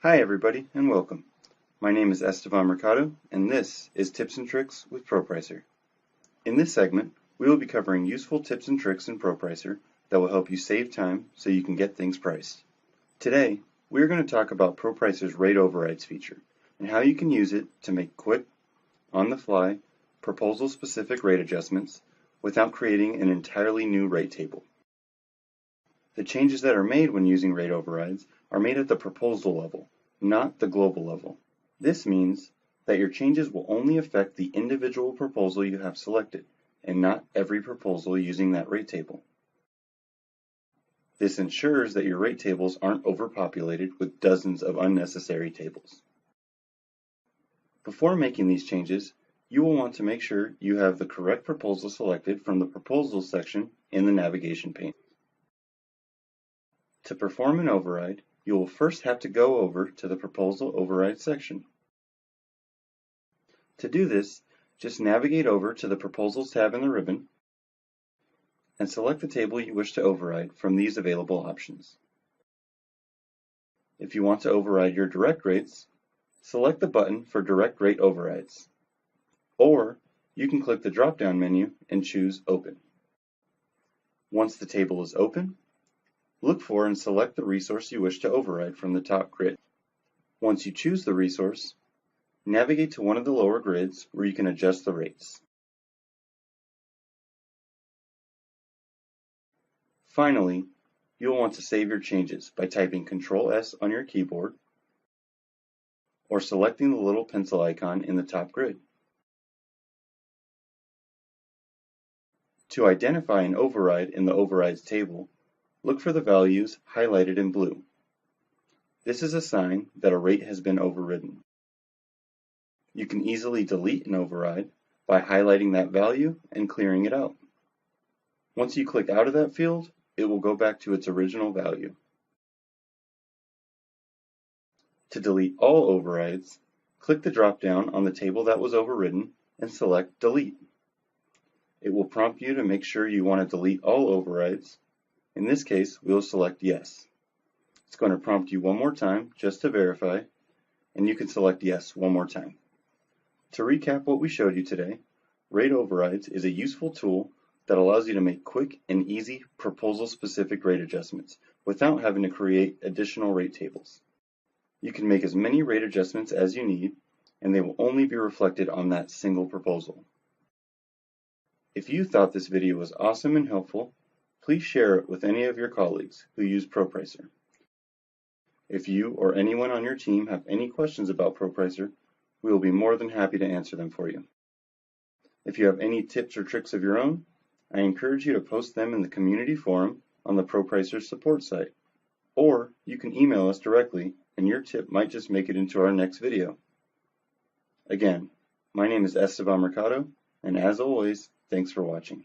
Hi everybody and welcome. My name is Esteban Mercado and this is Tips and Tricks with ProPricer. In this segment, we will be covering useful tips and tricks in ProPricer that will help you save time so you can get things priced. Today, we are going to talk about ProPricer's Rate Overrides feature and how you can use it to make quick, on-the-fly, proposal-specific rate adjustments without creating an entirely new rate table. The changes that are made when using rate overrides are made at the proposal level, not the global level. This means that your changes will only affect the individual proposal you have selected, and not every proposal using that rate table. This ensures that your rate tables aren't overpopulated with dozens of unnecessary tables. Before making these changes, you will want to make sure you have the correct proposal selected from the Proposals section in the navigation pane. To perform an override, you will first have to go over to the Proposal Override section. To do this, just navigate over to the Proposals tab in the ribbon and select the table you wish to override from these available options. If you want to override your direct rates, select the button for Direct Rate Overrides, or you can click the drop-down menu and choose Open. Once the table is open, look for and select the resource you wish to override from the top grid. Once you choose the resource, navigate to one of the lower grids where you can adjust the rates. Finally, you'll want to save your changes by typing Ctrl+S on your keyboard or selecting the little pencil icon in the top grid. To identify an override in the Overrides table, look for the values highlighted in blue. This is a sign that a rate has been overridden. You can easily delete an override by highlighting that value and clearing it out. Once you click out of that field, it will go back to its original value. To delete all overrides, click the drop-down on the table that was overridden and select Delete. It will prompt you to make sure you want to delete all overrides. In this case, we will select Yes. It's going to prompt you one more time just to verify, and you can select Yes one more time. To recap what we showed you today, Rate Overrides is a useful tool that allows you to make quick and easy proposal-specific rate adjustments without having to create additional rate tables. You can make as many rate adjustments as you need, and they will only be reflected on that single proposal. If you thought this video was awesome and helpful, please share it with any of your colleagues who use ProPricer. If you or anyone on your team have any questions about ProPricer, we will be more than happy to answer them for you. If you have any tips or tricks of your own, I encourage you to post them in the community forum on the ProPricer support site, or you can email us directly and your tip might just make it into our next video. Again, my name is Esteban Mercado, and as always, thanks for watching.